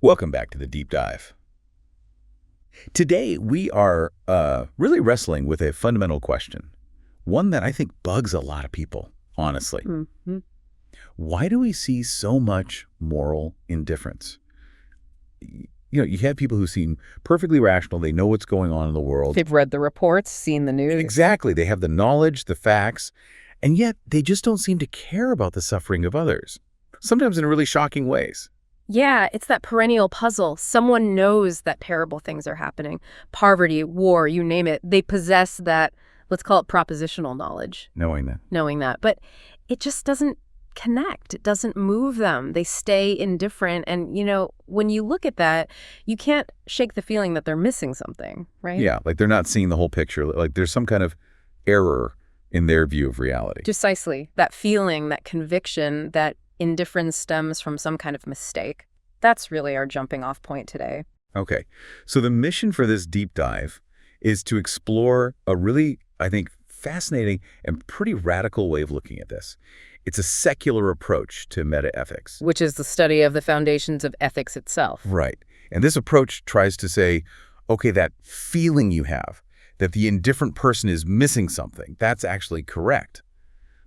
Welcome back to the Deep Dive. Today, we are really wrestling with a fundamental question, one that I think bugs a lot of people, honestly. Mm-hmm. Why do we see so much moral indifference? You have people who seem perfectly rational. They know what's going on in the world. They've read the reports, seen the news. Exactly. They have the knowledge, the facts, and yet they just don't seem to care about the suffering of others, sometimes in really shocking ways. Yeah, it's that perennial puzzle. Someone knows that terrible things are happening. Poverty, war, you name it. They possess that, let's call it propositional knowledge. Knowing that. But it just doesn't connect. It doesn't move them. They stay indifferent. And, when you look at that, you can't shake the feeling that they're missing something, right? Yeah, like they're not seeing the whole picture. Like there's some kind of error in their view of reality. Precisely. That feeling, that conviction, that indifference stems from some kind of mistake. That's really our jumping off point today. Okay. So the mission for this deep dive is to explore a really, I think, fascinating and pretty radical way of looking at this. It's a secular approach to metaethics. Which is the study of the foundations of ethics itself. Right. And this approach tries to say, okay, that feeling you have, that the indifferent person is missing something, that's actually correct.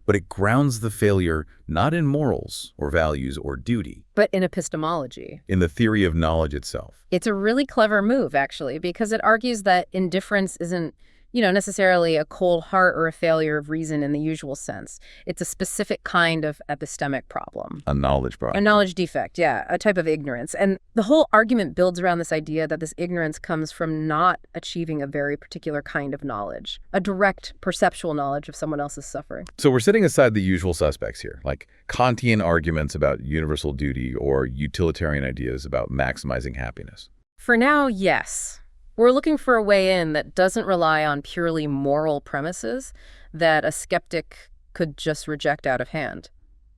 But it grounds the failure not in morals or values or duty, but in epistemology. In the theory of knowledge itself. It's a really clever move, actually, because it argues that indifference isn't, necessarily a cold heart or a failure of reason in the usual sense. It's a specific kind of epistemic problem. A knowledge problem. A knowledge defect, yeah, a type of ignorance. And the whole argument builds around this idea that this ignorance comes from not achieving a very particular kind of knowledge, a direct perceptual knowledge of someone else's suffering. So we're setting aside the usual suspects here, like Kantian arguments about universal duty or utilitarian ideas about maximizing happiness. For now, yes. We're looking for a way in that doesn't rely on purely moral premises that a skeptic could just reject out of hand.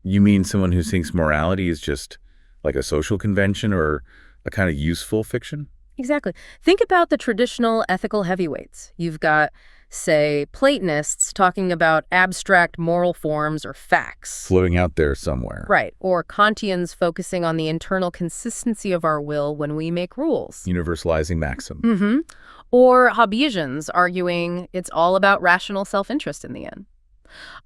You mean someone who thinks morality is just like a social convention or a kind of useful fiction? Exactly. Think about the traditional ethical heavyweights. You've got, say, Platonists talking about abstract moral forms or facts. Floating out there somewhere. Right. Or Kantians focusing on the internal consistency of our will when we make rules. Universalizing maxim. Mm-hmm. Or Hobbesians arguing it's all about rational self-interest in the end.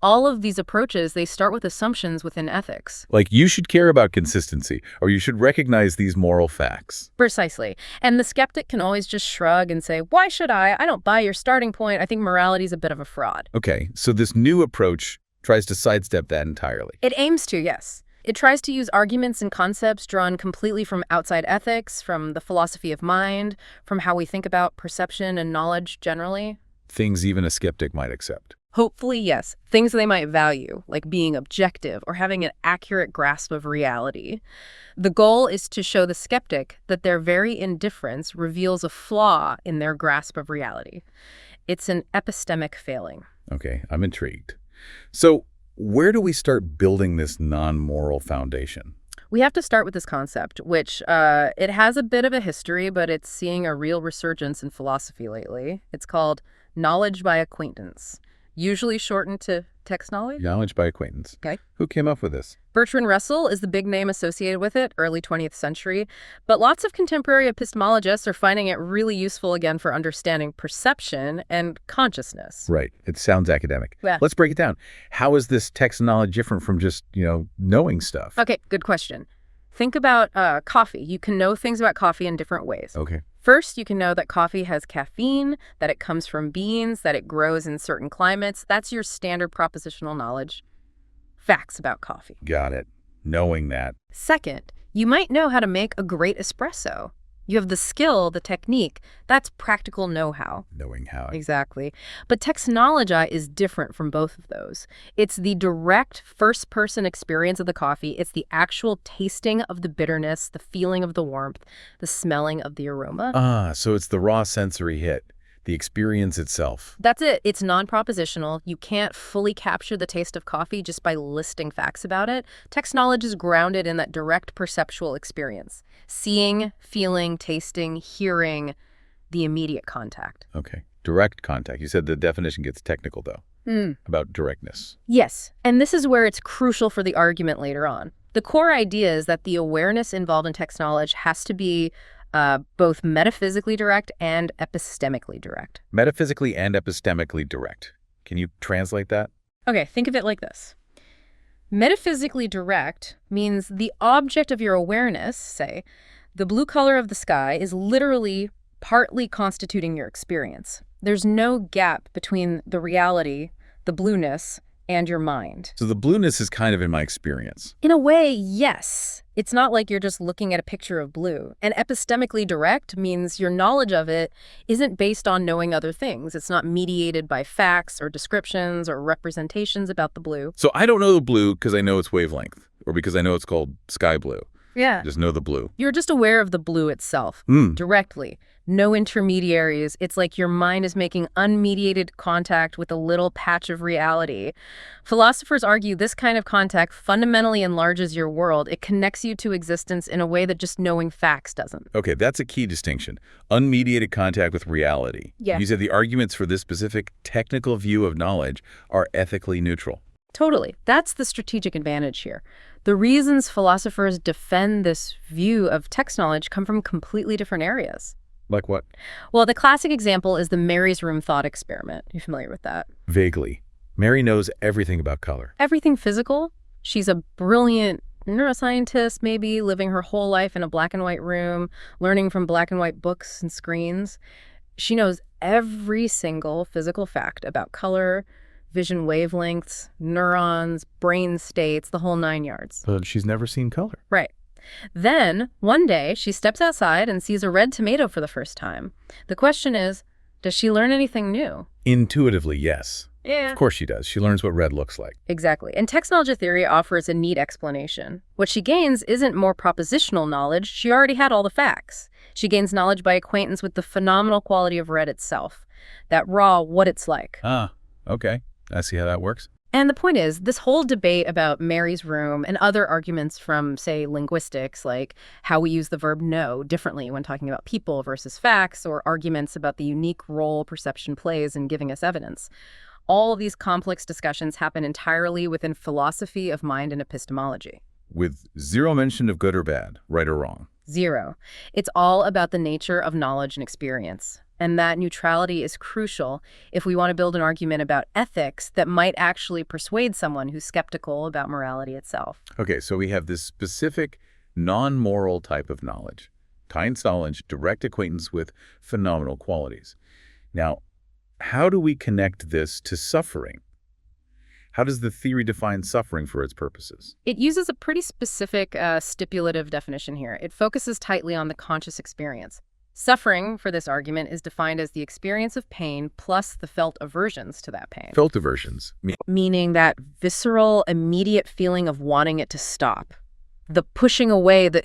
All of these approaches, they start with assumptions within ethics. Like you should care about consistency, or you should recognize these moral facts. Precisely. And the skeptic can always just shrug and say, why should I? I don't buy your starting point. I think morality is a bit of a fraud. Okay, so this new approach tries to sidestep that entirely. It aims to, yes. It tries to use arguments and concepts drawn completely from outside ethics, from the philosophy of mind, from how we think about perception and knowledge generally. Things even a skeptic might accept. Hopefully, yes. Things they might value, like being objective or having an accurate grasp of reality. The goal is to show the skeptic that their very indifference reveals a flaw in their grasp of reality. It's an epistemic failing. Okay, I'm intrigued. So where do we start building this non-moral foundation? We have to start with this concept, which it has a bit of a history, but it's seeing a real resurgence in philosophy lately. It's called knowledge by acquaintance. Usually shortened to text knowledge? Knowledge by acquaintance. Okay. Who came up with this? Bertrand Russell is the big name associated with it, early 20th century. But lots of contemporary epistemologists are finding it really useful again for understanding perception and consciousness. Right. It sounds academic. Yeah. Let's break it down. How is this text knowledge different from just, knowing stuff? Okay, good question. Think about coffee. You can know things about coffee in different ways. Okay. First, you can know that coffee has caffeine, that it comes from beans, that it grows in certain climates. That's your standard propositional knowledge. Facts about coffee. Got it. Knowing that. Second, you might know how to make a great espresso. You have the skill, the technique. That's practical know-how. Knowing how. Exactly. But textnology is different from both of those. It's the direct first-person experience of the coffee. It's the actual tasting of the bitterness, the feeling of the warmth, the smelling of the aroma. So it's the raw sensory hit, the experience itself. That's it. It's non-propositional. You can't fully capture the taste of coffee just by listing facts about it. Text knowledge is grounded in that direct perceptual experience. Seeing, feeling, tasting, hearing, the immediate contact. Okay. Direct contact. You said the definition gets technical, though, about directness. Yes. And this is where it's crucial for the argument later on. The core idea is that the awareness involved in text knowledge has to be both metaphysically direct and epistemically direct. Metaphysically and epistemically direct. Can you translate that? Okay, think of it like this. Metaphysically direct means the object of your awareness, say, the blue color of the sky, is literally partly constituting your experience. There's no gap between the reality, the blueness, and your mind. So the blueness is kind of in my experience. In a way, yes. It's not like you're just looking at a picture of blue. And epistemically direct means your knowledge of it isn't based on knowing other things. It's not mediated by facts or descriptions or representations about the blue. So I don't know the blue because I know its wavelength or because I know it's called sky blue. Yeah. Just know the blue. You're just aware of the blue itself, directly. No intermediaries. It's like your mind is making unmediated contact with a little patch of reality. Philosophers argue this kind of contact fundamentally enlarges your world. It connects you to existence in a way that just knowing facts doesn't. Okay, that's a key distinction. Unmediated contact with reality. Yeah. You said the arguments for this specific technical view of knowledge are ethically neutral. Totally. That's the strategic advantage here. The reasons philosophers defend this view of text knowledge come from completely different areas. Like what? Well, the classic example is the Mary's room thought experiment. You familiar with that? Vaguely. Mary knows everything about color. Everything physical. She's a brilliant neuroscientist, maybe, living her whole life in a black and white room, learning from black and white books and screens. She knows every single physical fact about color, vision wavelengths, neurons, brain states, the whole 9 yards. But she's never seen color. Right. Then, one day, she steps outside and sees a red tomato for the first time. The question is, does she learn anything new? Intuitively, yes. Yeah. Of course she does. She learns what red looks like. Exactly. And technology theory offers a neat explanation. What she gains isn't more propositional knowledge. She already had all the facts. She gains knowledge by acquaintance with the phenomenal quality of red itself. That raw, what it's like. Ah, okay. I see how that works. And the point is, this whole debate about Mary's room and other arguments from, say, linguistics, like how we use the verb know differently when talking about people versus facts, or arguments about the unique role perception plays in giving us evidence. All of these complex discussions happen entirely within philosophy of mind and epistemology. With zero mention of good or bad, right or wrong. Zero. It's all about the nature of knowledge and experience. And that neutrality is crucial if we want to build an argument about ethics that might actually persuade someone who's skeptical about morality itself. Okay, so we have this specific non-moral type of knowledge. Science knowledge, direct acquaintance with phenomenal qualities. Now, how do we connect this to suffering? How does the theory define suffering for its purposes? It uses a pretty specific stipulative definition here. It focuses tightly on the conscious experience. Suffering, for this argument, is defined as the experience of pain plus the felt aversions to that pain. Felt aversions. Meaning that visceral, immediate feeling of wanting it to stop. The pushing away, the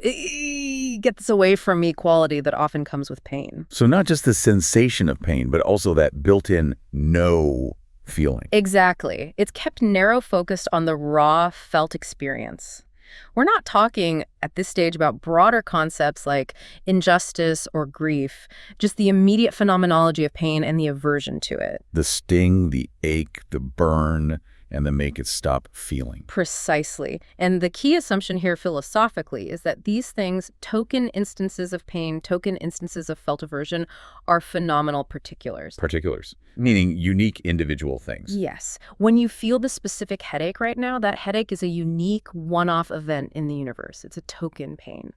get this away from me quality that often comes with pain. So not just the sensation of pain, but also that built-in no feeling. Exactly. It's kept narrow focused on the raw felt experience. We're not talking at this stage about broader concepts like injustice or grief, just the immediate phenomenology of pain and the aversion to it. The sting, the ache, the burn, and the make it stop feeling. Precisely. And the key assumption here philosophically is that these things, token instances of pain, token instances of felt aversion, are phenomenal particulars. Particulars, meaning unique individual things. Yes. When you feel the specific headache right now, that headache is a unique one-off event in the universe. It's a token pain.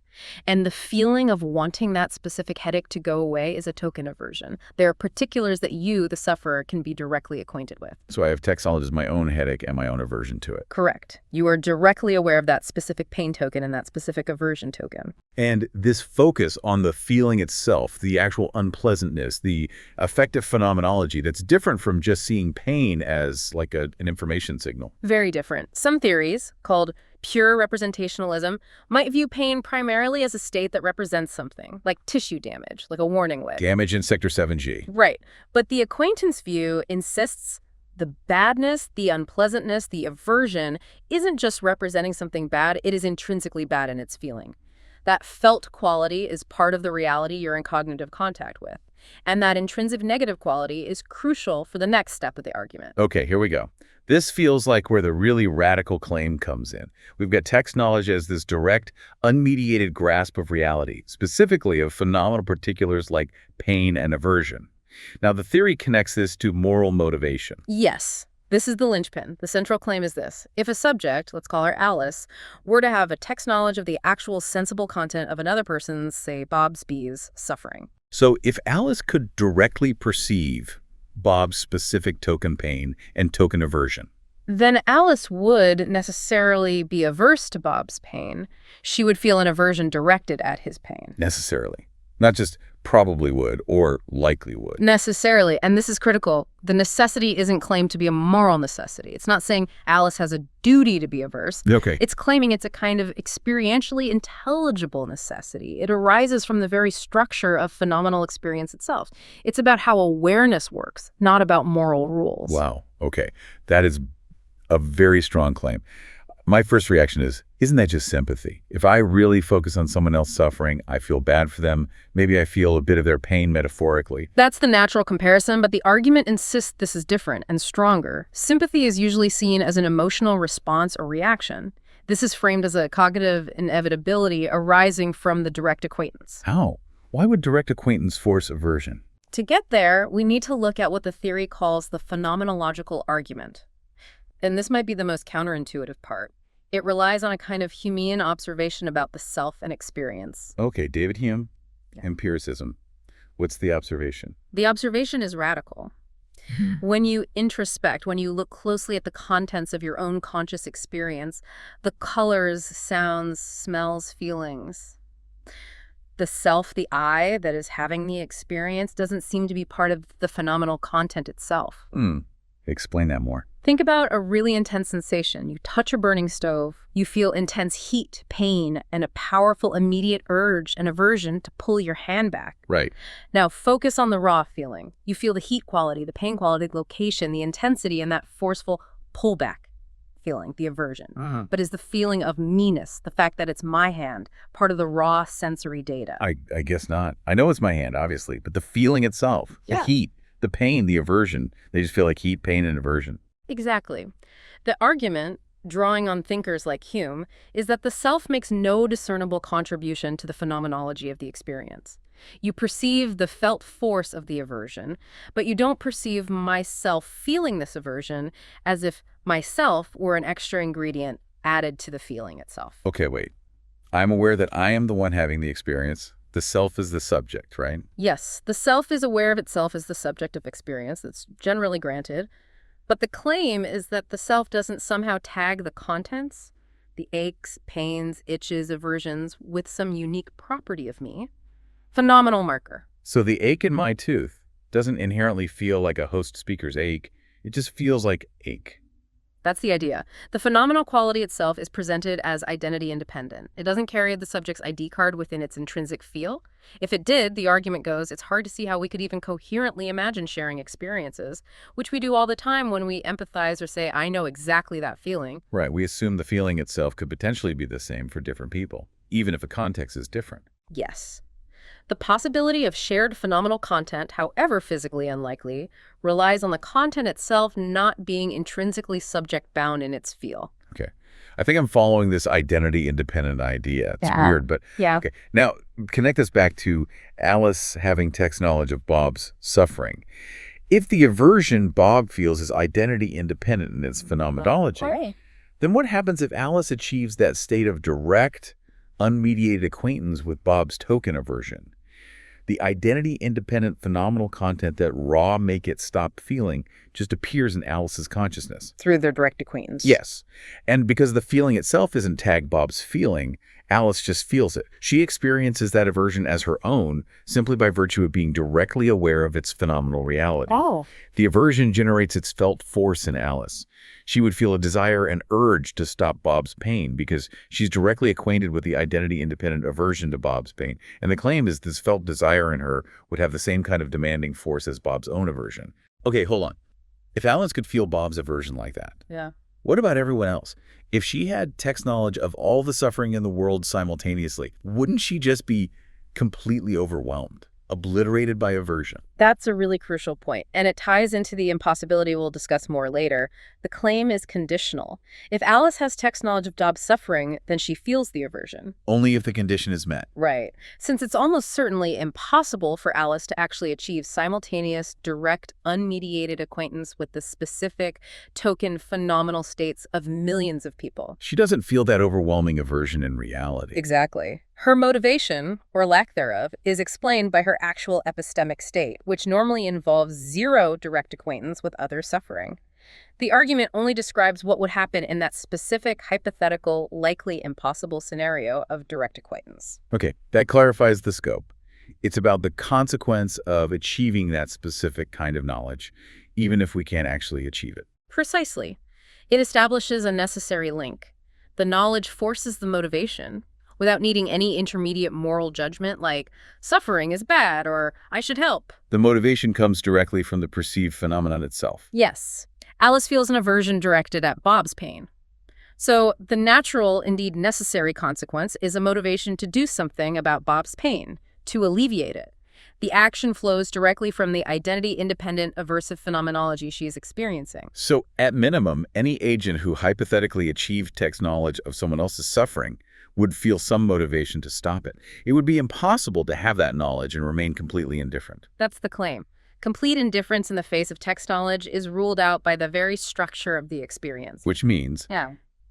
And the feeling of wanting that specific headache to go away is a token aversion. There are particulars that you, the sufferer, can be directly acquainted with. So I have text knowledge as my own headache and my own aversion to it. Correct. You are directly aware of that specific pain token and that specific aversion token. And this focus on the feeling itself, the actual unpleasantness, the affective phenomenology, that's different from just seeing pain as like an information signal. Very different. Some theories, called pure representationalism, might view pain primarily as a state that represents something, like tissue damage, like a warning wave. Damage in Sector 7G. Right. But the acquaintance view insists the badness, the unpleasantness, the aversion isn't just representing something bad, it is intrinsically bad in its feeling. That felt quality is part of the reality you're in cognitive contact with. And that intrinsic negative quality is crucial for the next step of the argument. Okay, here we go. This feels like where the really radical claim comes in. We've got text knowledge as this direct, unmediated grasp of reality, specifically of phenomenal particulars like pain and aversion. Now, the theory connects this to moral motivation. Yes. This is the linchpin. The central claim is this. If a subject, let's call her Alice, were to have a text knowledge of the actual sensible content of another person's, say, Bob's bees, suffering. So if Alice could directly perceive Bob's specific token pain and token aversion, then Alice would necessarily be averse to Bob's pain. She would feel an aversion directed at his pain. necessarily, not just probably would or likely would. Necessarily, and this is critical. The necessity isn't claimed to be a moral necessity. It's not saying Alice has a duty to be averse. Okay. It's claiming it's a kind of experientially intelligible necessity. It arises from the very structure of phenomenal experience itself. It's about how awareness works, not about moral rules. Wow. Okay. That is a very strong claim. My first reaction is, isn't that just sympathy? If I really focus on someone else suffering, I feel bad for them. Maybe I feel a bit of their pain metaphorically. That's the natural comparison, but the argument insists this is different and stronger. Sympathy is usually seen as an emotional response or reaction. This is framed as a cognitive inevitability arising from the direct acquaintance. How? Why would direct acquaintance force aversion? To get there, we need to look at what the theory calls the phenomenological argument. And this might be the most counterintuitive part. It relies on a kind of Humean observation about the self and experience. Okay, David Hume, Yeah. empiricism. What's the observation? The observation is radical. When you introspect, when you look closely at the contents of your own conscious experience, the colors, sounds, smells, feelings, the self, the I that is having the experience doesn't seem to be part of the phenomenal content itself. Explain that more. Think about a really intense sensation. You touch a burning stove, you feel intense heat, pain, and a powerful immediate urge and aversion to pull your hand back. Right. Now focus on the raw feeling. You feel the heat quality, the pain quality, the location, the intensity, and that forceful pullback feeling, the aversion. But is the feeling of meanness, the fact that it's my hand, part of the raw sensory data? I guess not. I know it's my hand, obviously, but the feeling itself, the Yeah. heat, the pain, the aversion, they just feel like heat, pain, and aversion. Exactly. The argument, drawing on thinkers like Hume, is that the self makes no discernible contribution to the phenomenology of the experience. You perceive the felt force of the aversion, but you don't perceive myself feeling this aversion as if myself were an extra ingredient added to the feeling itself. Okay, wait. I'm aware that I am the one having the experience. The self is the subject, right? Yes, the self is aware of itself as the subject of experience. That's generally granted. But the claim is that the self doesn't somehow tag the contents, the aches, pains, itches, aversions, with some unique property of me. Phenomenal marker. So the ache in my tooth doesn't inherently feel like a host speaker's ache. It just feels like ache. That's the idea. The phenomenal quality itself is presented as identity independent. It doesn't carry the subject's ID card within its intrinsic feel. If it did, the argument goes, it's hard to see how we could even coherently imagine sharing experiences, which we do all the time when we empathize or say, I know exactly that feeling. Right, we assume the feeling itself could potentially be the same for different people, even if a context is different. Yes. The possibility of shared phenomenal content, however physically unlikely, relies on the content itself not being intrinsically subject-bound in its feel. Okay. I think I'm following this identity-independent idea. It's weird, but Yeah. okay. Now, connect this back to Alice having text knowledge of Bob's suffering. If the aversion Bob feels is identity-independent in its phenomenology, Right. then what happens if Alice achieves that state of direct, unmediated acquaintance with Bob's token aversion? The identity-independent phenomenal content that raw make it stop feeling just appears in Alice's consciousness. Through their direct acquaintance. Yes. And because the feeling itself isn't tagged Bob's feeling, Alice just feels it. She experiences that aversion as her own simply by virtue of being directly aware of its phenomenal reality. Oh. The aversion generates its felt force in Alice. She would feel a desire and urge to stop Bob's pain because she's directly acquainted with the identity-independent aversion to Bob's pain. And the claim is this felt desire in her would have the same kind of demanding force as Bob's own aversion. Okay, hold on. If Alice could feel Bob's aversion like that, Yeah. what about everyone else? If she had text knowledge of all the suffering in the world simultaneously, wouldn't she just be completely overwhelmed? obliterated by aversion. That's a really crucial point, and it ties into the impossibility we'll discuss more later. The claim is conditional. If Alice has text knowledge of Bob's suffering, then she feels the aversion. Only if the condition is met. Right. Since it's almost certainly impossible for Alice to actually achieve simultaneous, direct, unmediated acquaintance with the specific, token, phenomenal states of millions of people. She doesn't feel that overwhelming aversion in reality. Exactly. Her motivation, or lack thereof, is explained by her actual epistemic state, which normally involves zero direct acquaintance with other suffering. The argument only describes what would happen in that specific, hypothetical, likely impossible scenario of direct acquaintance. Okay, that clarifies the scope. It's about the consequence of achieving that specific kind of knowledge, even if we can't actually achieve it. Precisely. It establishes a necessary link. The knowledge forces the motivation, without needing any intermediate moral judgment like, suffering is bad or I should help. The motivation comes directly from the perceived phenomenon itself. Yes. Alice feels an aversion directed at Bob's pain. So the natural, indeed necessary consequence is a motivation to do something about Bob's pain, to alleviate it. The action flows directly from the identity-independent aversive phenomenology she is experiencing. So, at minimum, any agent who hypothetically achieved text knowledge of someone else's suffering would feel some motivation to stop it. It would be impossible to have that knowledge and remain completely indifferent. That's the claim. Complete indifference in the face of text knowledge is ruled out by the very structure of the experience. Which means,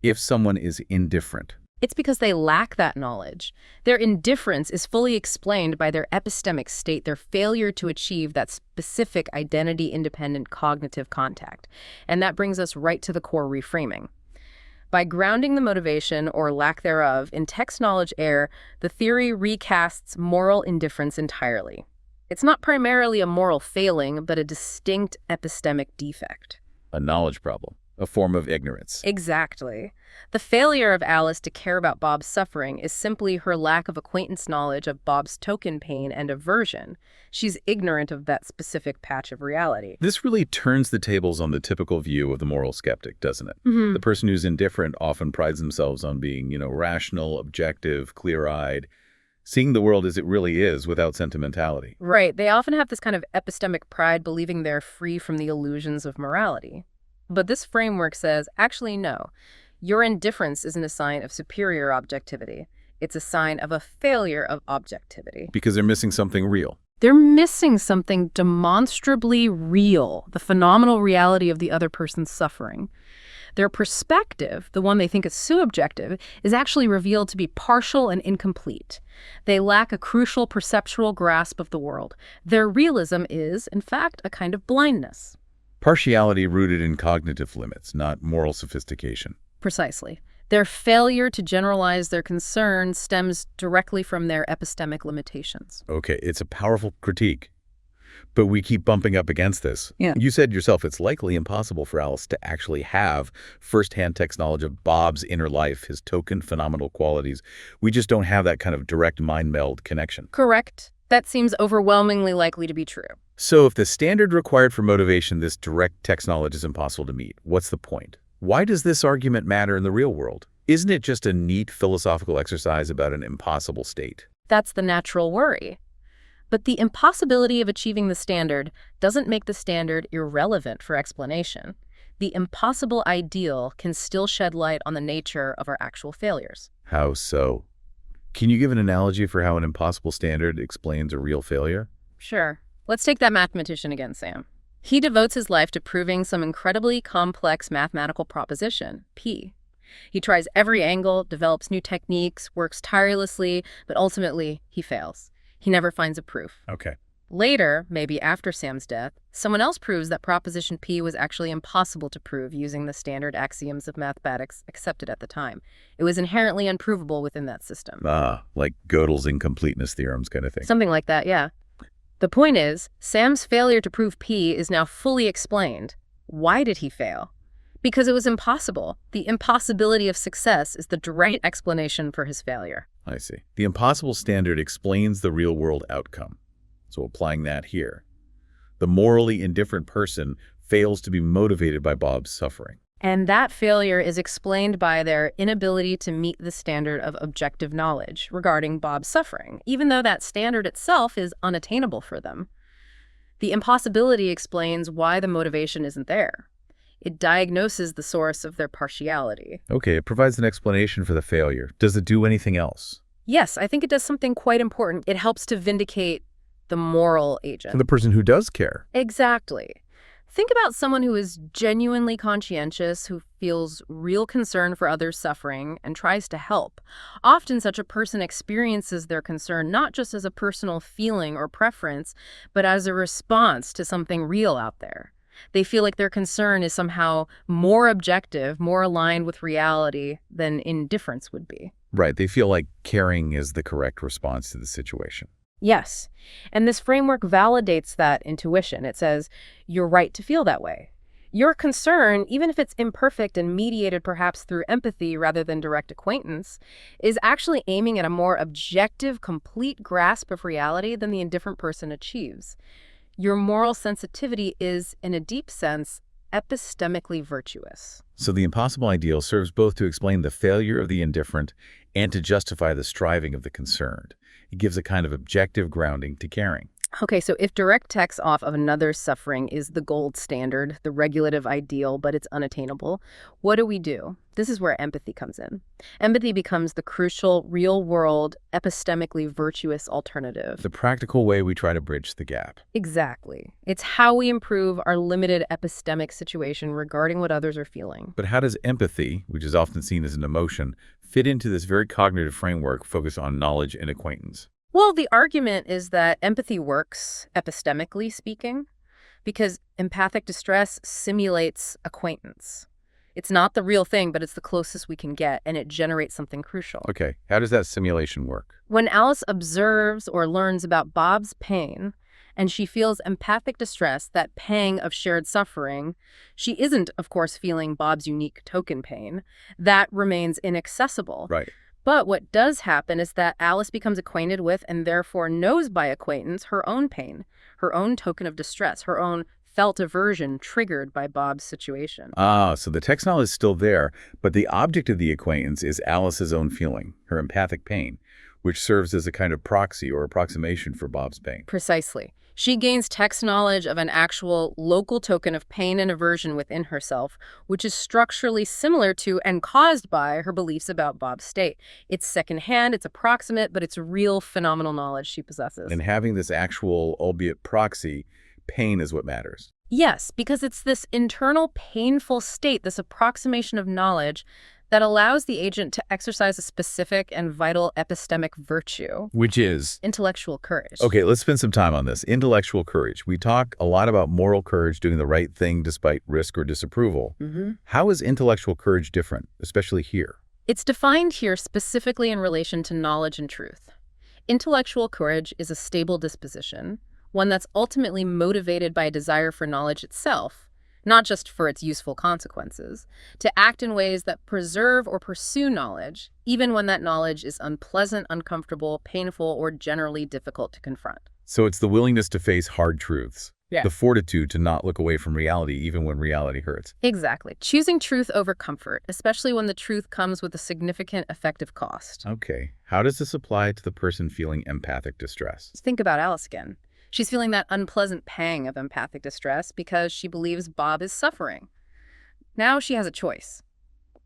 if someone is indifferent, it's because they lack that knowledge. Their indifference is fully explained by their epistemic state, their failure to achieve that specific identity-independent cognitive contact. And that brings us right to the core reframing. By grounding the motivation, or lack thereof, in text knowledge error, the theory recasts moral indifference entirely. It's not primarily a moral failing, but a distinct epistemic defect. A knowledge problem. A form of ignorance. Exactly. The failure of Alice to care about Bob's suffering is simply her lack of acquaintance knowledge of Bob's token pain and aversion. She's ignorant of that specific patch of reality. This really turns the tables on the typical view of the moral skeptic, doesn't it? The person who's indifferent often prides themselves on being, rational, objective, clear-eyed, seeing the world as it really is without sentimentality. Right. They often have this kind of epistemic pride, believing they're free from the illusions of morality. But this framework says, actually, no. Your indifference isn't a sign of superior objectivity. It's a sign of a failure of objectivity. Because they're missing something real. They're missing something demonstrably real, the phenomenal reality of the other person's suffering. Their perspective, the one they think is subjective, is actually revealed to be partial and incomplete. They lack a crucial perceptual grasp of the world. Their realism is, in fact, a kind of blindness. Partiality rooted in cognitive limits, not moral sophistication. Precisely. Their failure to generalize their concerns stems directly from their epistemic limitations. Okay, it's a powerful critique. But we keep bumping up against this. Yeah. You said yourself it's likely impossible for Alice to actually have first-hand text knowledge of Bob's inner life, his token phenomenal qualities. We just don't have that kind of direct mind meld connection. Correct. That seems overwhelmingly likely to be true. So if the standard required for motivation, this direct text knowledge, is impossible to meet, what's the point? Why does this argument matter in the real world? Isn't it just a neat philosophical exercise about an impossible state? That's the natural worry. But the impossibility of achieving the standard doesn't make the standard irrelevant for explanation. The impossible ideal can still shed light on the nature of our actual failures. How so? Can you give an analogy for how an impossible standard explains a real failure? Sure. Let's take that mathematician again, Sam. He devotes his life to proving some incredibly complex mathematical proposition, P. He tries every angle, develops new techniques, works tirelessly, but ultimately he fails. He never finds a proof. Okay. Later, maybe after Sam's death, someone else proves that proposition P was actually impossible to prove using the standard axioms of mathematics accepted at the time. It was inherently unprovable within that system. Like Gödel's incompleteness theorems kind of thing. Something like that, yeah. The point is, Sam's failure to prove P is now fully explained. Why did he fail? Because it was impossible. The impossibility of success is the direct explanation for his failure. I see. The impossible standard explains the real-world outcome. So applying that here, the morally indifferent person fails to be motivated by Bob's suffering. And that failure is explained by their inability to meet the standard of objective knowledge regarding Bob's suffering, even though that standard itself is unattainable for them. The impossibility explains why the motivation isn't there. It diagnoses the source of their partiality. Okay, it provides an explanation for the failure. Does it do anything else? Yes, I think it does something quite important. It helps to vindicate the moral agent. For the person who does care. Exactly. Think about someone who is genuinely conscientious, who feels real concern for others' suffering and tries to help. Often such a person experiences their concern not just as a personal feeling or preference, but as a response to something real out there. They feel like their concern is somehow more objective, more aligned with reality than indifference would be. Right, they feel like caring is the correct response to the situation. Yes, and this framework validates that intuition. It says, you're right to feel that way. Your concern, even if it's imperfect and mediated perhaps through empathy rather than direct acquaintance, is actually aiming at a more objective, complete grasp of reality than the indifferent person achieves. Your moral sensitivity is, in a deep sense, epistemically virtuous. So the impossible ideal serves both to explain the failure of the indifferent and to justify the striving of the concerned. It gives a kind of objective grounding to caring. Okay, so if direct text off of another's suffering is the gold standard, the regulative ideal, but it's unattainable, what do? This is where empathy comes in. Empathy becomes the crucial, real-world, epistemically virtuous alternative. The practical way we try to bridge the gap. Exactly. It's how we improve our limited epistemic situation regarding what others are feeling. But how does empathy, which is often seen as an emotion, fit into this very cognitive framework focused on knowledge and acquaintance? Well, the argument is that empathy works, epistemically speaking, because empathic distress simulates acquaintance. It's not the real thing, but it's the closest we can get, and it generates something crucial. Okay, how does that simulation work? When Alice observes or learns about Bob's pain, and she feels empathic distress, that pang of shared suffering, she isn't, of course, feeling Bob's unique token pain. That remains inaccessible. Right. But what does happen is that Alice becomes acquainted with and therefore knows by acquaintance her own pain, her own token of distress, her own felt aversion triggered by Bob's situation. So the text knowledge is still there, but the object of the acquaintance is Alice's own feeling, her empathic pain, which serves as a kind of proxy or approximation for Bob's pain. Precisely. She gains text knowledge of an actual local token of pain and aversion within herself, which is structurally similar to and caused by her beliefs about Bob's state. It's secondhand, it's approximate, but it's real phenomenal knowledge she possesses. And having this actual, albeit proxy, pain is what matters. Yes, because it's this internal painful state, this approximation of knowledge, that allows the agent to exercise a specific and vital epistemic virtue. Which is? Intellectual courage. Okay, let's spend some time on this. Intellectual courage. We talk a lot about moral courage, doing the right thing despite risk or disapproval. How is intellectual courage different, especially here? It's defined here specifically in relation to knowledge and truth. Intellectual courage is a stable disposition, one that's ultimately motivated by a desire for knowledge itself, not just for its useful consequences, to act in ways that preserve or pursue knowledge, even when that knowledge is unpleasant, uncomfortable, painful, or generally difficult to confront. So it's the willingness to face hard truths. Yeah. The fortitude to not look away from reality even when reality hurts. Exactly. Choosing truth over comfort, especially when the truth comes with a significant effective cost. Okay. How does this apply to the person feeling empathic distress? Think about Alice again. She's feeling that unpleasant pang of empathic distress because she believes Bob is suffering. Now she has a choice.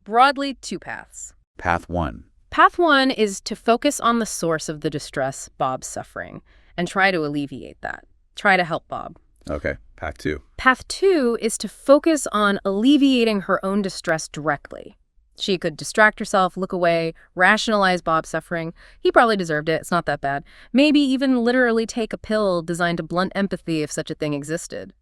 Broadly, two paths. Path 1. Path 1 is to focus on the source of the distress, Bob's suffering, and try to alleviate that. Try to help Bob. Okay. Path 2. Path 2 is to focus on alleviating her own distress directly. She could distract herself, look away, rationalize Bob's suffering. He probably deserved it. It's not that bad. Maybe even literally take a pill designed to blunt empathy if such a thing existed.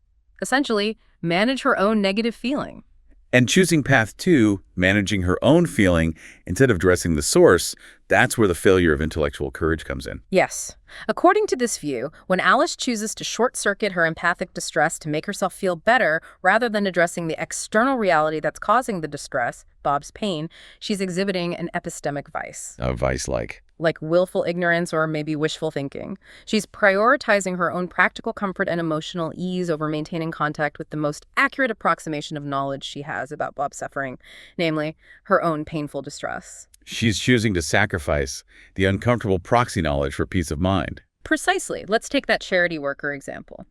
Essentially, manage her own negative feeling. And choosing path 2, managing her own feeling, instead of addressing the source, that's where the failure of intellectual courage comes in. Yes. According to this view, when Alice chooses to short-circuit her empathic distress to make herself feel better rather than addressing the external reality that's causing the distress, Bob's pain, she's exhibiting an epistemic vice. A vice like? like willful ignorance or maybe wishful thinking. She's prioritizing her own practical comfort and emotional ease over maintaining contact with the most accurate approximation of knowledge she has about Bob's suffering, namely her own painful distress. She's choosing to sacrifice the uncomfortable proxy knowledge for peace of mind. Precisely. Let's take that charity worker example.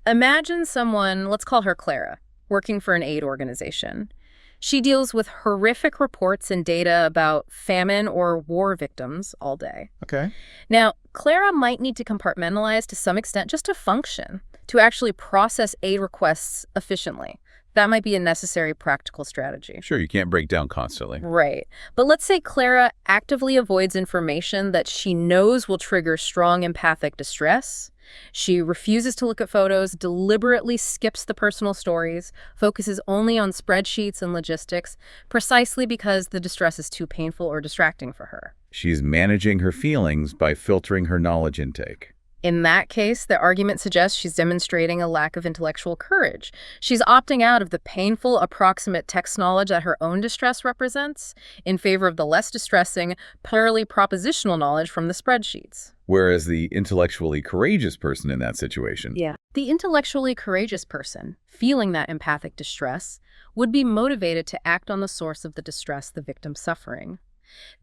Imagine someone, let's call her Clara, working for an aid organization. She deals with horrific reports and data about famine or war victims all day. Okay. Now, Clara might need to compartmentalize to some extent just to function, to actually process aid requests efficiently. That might be a necessary practical strategy. Sure, you can't break down constantly. Right. But let's say Clara actively avoids information that she knows will trigger strong empathic distress. She refuses to look at photos, deliberately skips the personal stories, focuses only on spreadsheets and logistics, precisely because the distress is too painful or distracting for her. She's managing her feelings by filtering her knowledge intake. In that case, the argument suggests she's demonstrating a lack of intellectual courage. She's opting out of the painful, approximate text knowledge that her own distress represents in favor of the less distressing, purely propositional knowledge from the spreadsheets. Whereas the intellectually courageous person in that situation, The intellectually courageous person, feeling that empathic distress, would be motivated to act on the source of the distress the victim's suffering.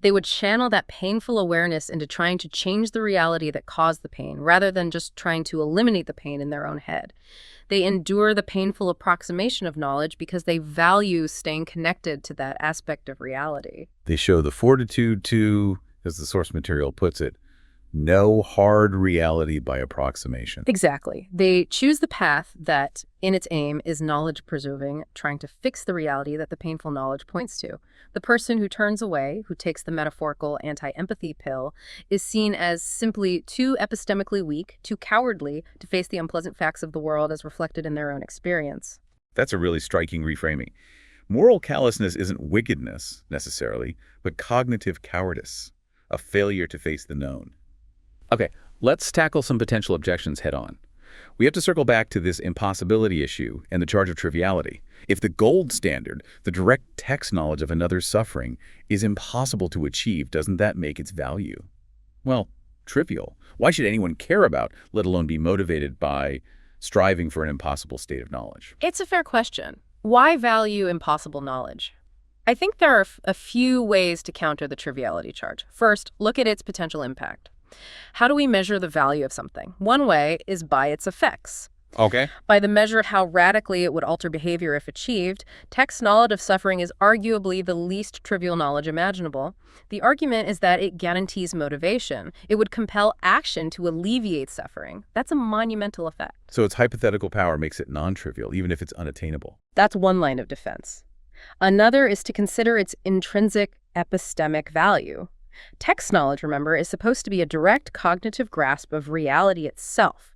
They would channel that painful awareness into trying to change the reality that caused the pain, rather than just trying to eliminate the pain in their own head. They endure the painful approximation of knowledge because they value staying connected to that aspect of reality. they show the fortitude to, as the source material puts it, know hard reality by approximation. Exactly. They choose the path that, in its aim, is knowledge-preserving, trying to fix the reality that the painful knowledge points to. The person who turns away, who takes the metaphorical anti-empathy pill, is seen as simply too epistemically weak, too cowardly to face the unpleasant facts of the world as reflected in their own experience. That's a really striking reframing. Moral callousness isn't wickedness, necessarily, but cognitive cowardice, a failure to face the known. Okay, let's tackle some potential objections head on. We have to circle back to this impossibility issue and the charge of triviality. If the gold standard, the direct text knowledge of another's suffering, is impossible to achieve, doesn't that make its value, well, trivial? Why should anyone care about, let alone be motivated by, striving for an impossible state of knowledge? It's a fair question. Why value impossible knowledge? I think there are a few ways to counter the triviality charge. First, look at its potential impact. How do we measure the value of something? One way is by its effects. Okay. By the measure of how radically it would alter behavior if achieved, text knowledge of suffering is arguably the least trivial knowledge imaginable. The argument is that it guarantees motivation. It would compel action to alleviate suffering. That's a monumental effect. So its hypothetical power makes it non-trivial, even if it's unattainable. That's one line of defense. Another is to consider its intrinsic epistemic value. Text knowledge, remember, is supposed to be a direct cognitive grasp of reality itself.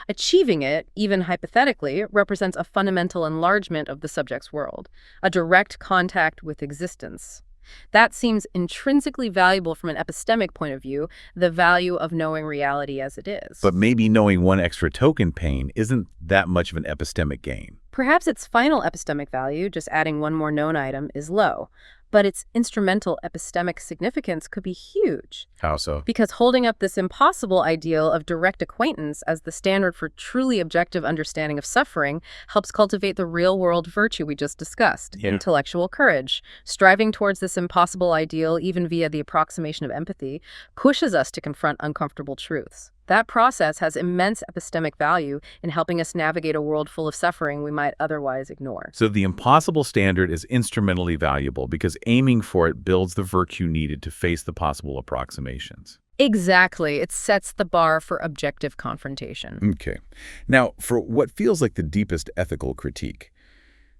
Achieving it, even hypothetically, represents a fundamental enlargement of the subject's world, a direct contact with existence. That seems intrinsically valuable from an epistemic point of view, the value of knowing reality as it is. But maybe knowing one extra token pane isn't that much of an epistemic gain. Perhaps its final epistemic value, just adding one more known item, is low. But its instrumental epistemic significance could be huge. How so? Because holding up this impossible ideal of direct acquaintance as the standard for truly objective understanding of suffering helps cultivate the real-world virtue we just discussed, intellectual courage. Striving towards this impossible ideal, even via the approximation of empathy, pushes us to confront uncomfortable truths. That process has immense epistemic value in helping us navigate a world full of suffering we might otherwise ignore. So the impossible standard is instrumentally valuable because aiming for it builds the virtue needed to face the possible approximations. Exactly. It sets the bar for objective confrontation. Okay. Now, for what feels like the deepest ethical critique,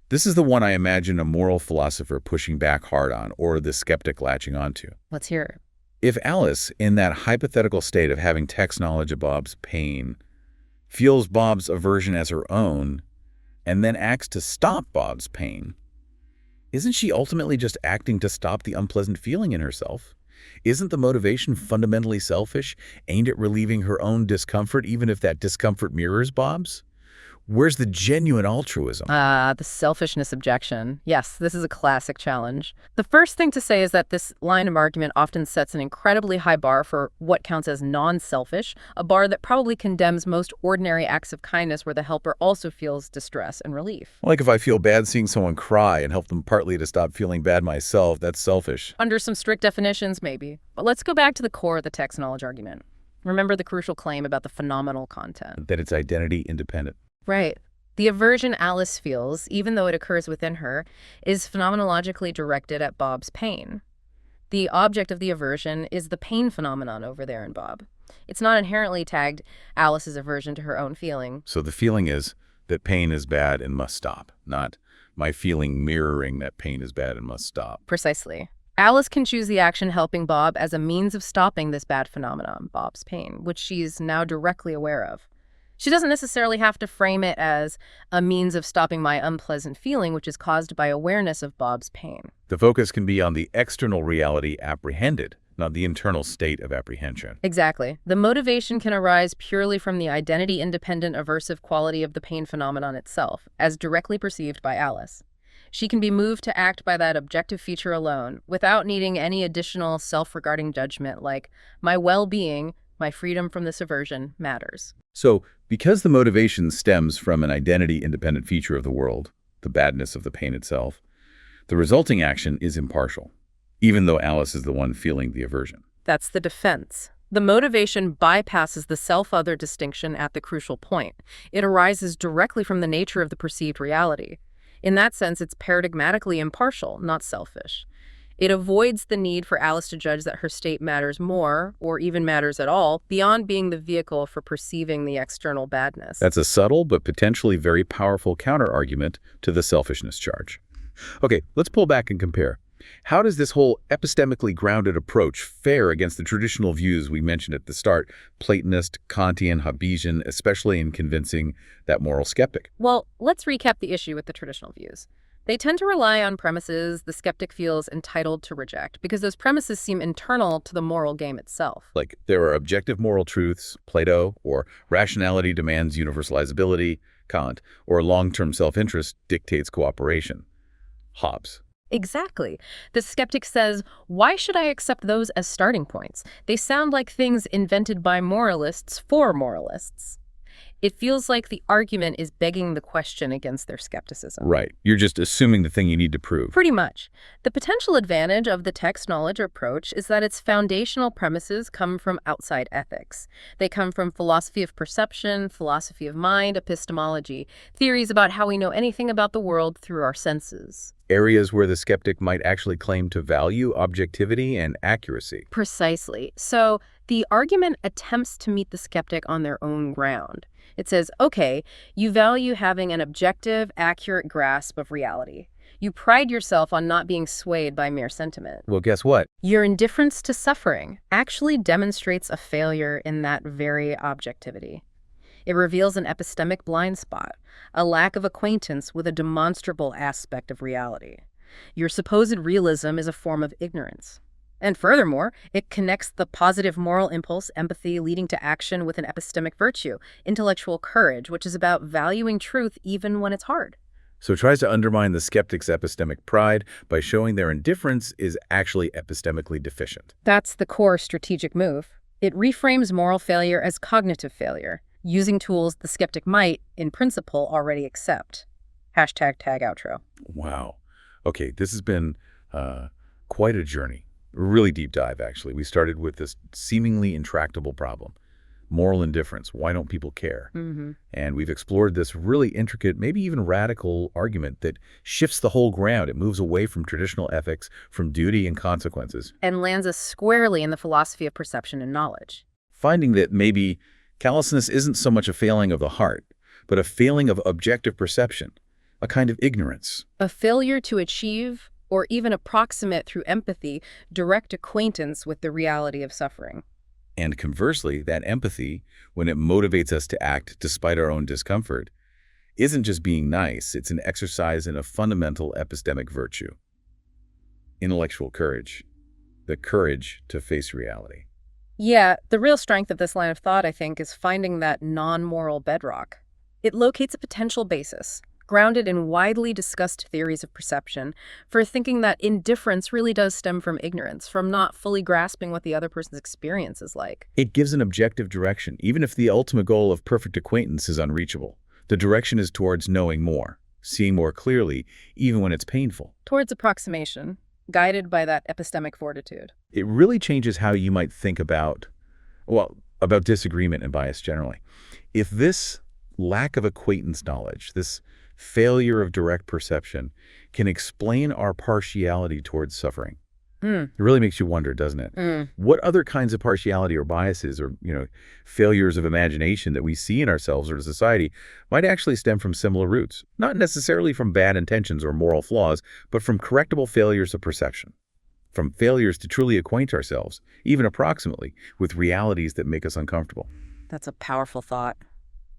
this is the one I imagine a moral philosopher pushing back hard on, or the skeptic latching onto. Let's hear it. If Alice, in that hypothetical state of having text knowledge of Bob's pain, feels Bob's aversion as her own, and then acts to stop Bob's pain, isn't she ultimately just acting to stop the unpleasant feeling in herself? Isn't the motivation fundamentally selfish, aimed at relieving her own discomfort, even if that discomfort mirrors Bob's? Where's the genuine altruism? The selfishness objection. Yes, this is a classic challenge. The first thing to say is that this line of argument often sets an incredibly high bar for what counts as non-selfish, a bar that probably condemns most ordinary acts of kindness where the helper also feels distress and relief. Like if I feel bad seeing someone cry and help them partly to stop feeling bad myself, that's selfish. Under some strict definitions, maybe. But let's go back to the core of the text knowledge argument. Remember the crucial claim about the phenomenal content. That it's identity independent. Right. The aversion Alice feels, even though it occurs within her, is phenomenologically directed at Bob's pain. The object of the aversion is the pain phenomenon over there in Bob. It's not inherently tagged Alice's aversion to her own feeling. So the feeling is that pain is bad and must stop, not my feeling mirroring that pain is bad and must stop. Precisely. Alice can choose the action helping Bob as a means of stopping this bad phenomenon, Bob's pain, which she's now directly aware of. She doesn't necessarily have to frame it as a means of stopping my unpleasant feeling, which is caused by awareness of Bob's pain. The focus can be on the external reality apprehended, not the internal state of apprehension. Exactly. The motivation can arise purely from the identity-independent aversive quality of the pain phenomenon itself, as directly perceived by Alice. She can be moved to act by that objective feature alone, without needing any additional self-regarding judgment like, my well-being, my freedom from this aversion, matters. So, because the motivation stems from an identity-independent feature of the world, the badness of the pain itself, the resulting action is impartial, even though Alice is the one feeling the aversion. That's the defense. The motivation bypasses the self-other distinction at the crucial point. It arises directly from the nature of the perceived reality. In that sense, it's paradigmatically impartial, not selfish. It avoids the need for Alice to judge that her state matters more, or even matters at all, beyond being the vehicle for perceiving the external badness. That's a subtle but potentially very powerful counter-argument to the selfishness charge. Okay, let's pull back and compare. How does this whole epistemically grounded approach fare against the traditional views we mentioned at the start, Platonist, Kantian, Hobbesian, especially in convincing that moral skeptic? Well, let's recap the issue with the traditional views. They tend to rely on premises the skeptic feels entitled to reject, because those premises seem internal to the moral game itself. Like there are objective moral truths, Plato, or rationality demands universalizability, Kant, or long-term self-interest dictates cooperation, Hobbes. Exactly. The skeptic says, why should I accept those as starting points? They sound like things invented by moralists for moralists. It feels like the argument is begging the question against their skepticism. Right. You're just assuming the thing you need to prove. Pretty much. The potential advantage of the text knowledge approach is that its foundational premises come from outside ethics. They come from philosophy of perception, philosophy of mind, epistemology, theories about how we know anything about the world through our senses. Areas where the skeptic might actually claim to value objectivity and accuracy. Precisely. So the argument attempts to meet the skeptic on their own ground. It says, okay, you value having an objective, accurate grasp of reality. You pride yourself on not being swayed by mere sentiment. Well, guess what? Your indifference to suffering actually demonstrates a failure in that very objectivity. It reveals an epistemic blind spot, a lack of acquaintance with a demonstrable aspect of reality. Your supposed realism is a form of ignorance. And furthermore, it connects the positive moral impulse, empathy, leading to action with an epistemic virtue, intellectual courage, which is about valuing truth even when it's hard. So it tries to undermine the skeptic's epistemic pride by showing their indifference is actually epistemically deficient. That's the core strategic move. It reframes moral failure as cognitive failure, using tools the skeptic might, in principle, already accept. #tag outro. Wow. Okay, this has been quite a journey. Really deep dive, actually. We started with this seemingly intractable problem. Moral indifference. Why don't people care? And we've explored this really intricate, maybe even radical argument that shifts the whole ground. It moves away from traditional ethics, from duty and consequences. And lands us squarely in the philosophy of perception and knowledge. Finding that maybe callousness isn't so much a failing of the heart, but a failing of objective perception, a kind of ignorance. A failure to achieve, or even approximate through empathy, direct acquaintance with the reality of suffering. And conversely, that empathy, when it motivates us to act despite our own discomfort, isn't just being nice, it's an exercise in a fundamental epistemic virtue. Intellectual courage. The courage to face reality. Yeah, the real strength of this line of thought, I think, is finding that non-moral bedrock. It locates a potential basis, grounded in widely discussed theories of perception, for thinking that indifference really does stem from ignorance, from not fully grasping what the other person's experience is like. It gives an objective direction, even if the ultimate goal of perfect acquaintance is unreachable. The direction is towards knowing more, seeing more clearly, even when it's painful. Towards approximation, guided by that epistemic fortitude. It really changes how you might think about disagreement and bias generally. If this lack of acquaintance knowledge, this failure of direct perception, can explain our partiality towards suffering, it really makes you wonder, doesn't it? What other kinds of partiality or biases or, failures of imagination that we see in ourselves or in society might actually stem from similar roots? Not necessarily from bad intentions or moral flaws, but from correctable failures of perception. From failures to truly acquaint ourselves, even approximately, with realities that make us uncomfortable. That's a powerful thought.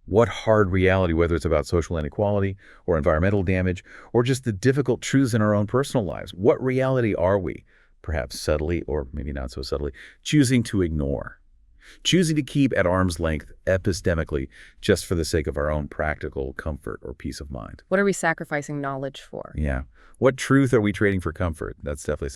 What hard reality, whether it's about social inequality or environmental damage, or just the difficult truths in our own personal lives, what reality are we, perhaps subtly or maybe not so subtly, choosing to ignore? Choosing to keep at arm's length epistemically just for the sake of our own practical comfort or peace of mind. What are we sacrificing knowledge for? Yeah. What truth are we trading for comfort? That's definitely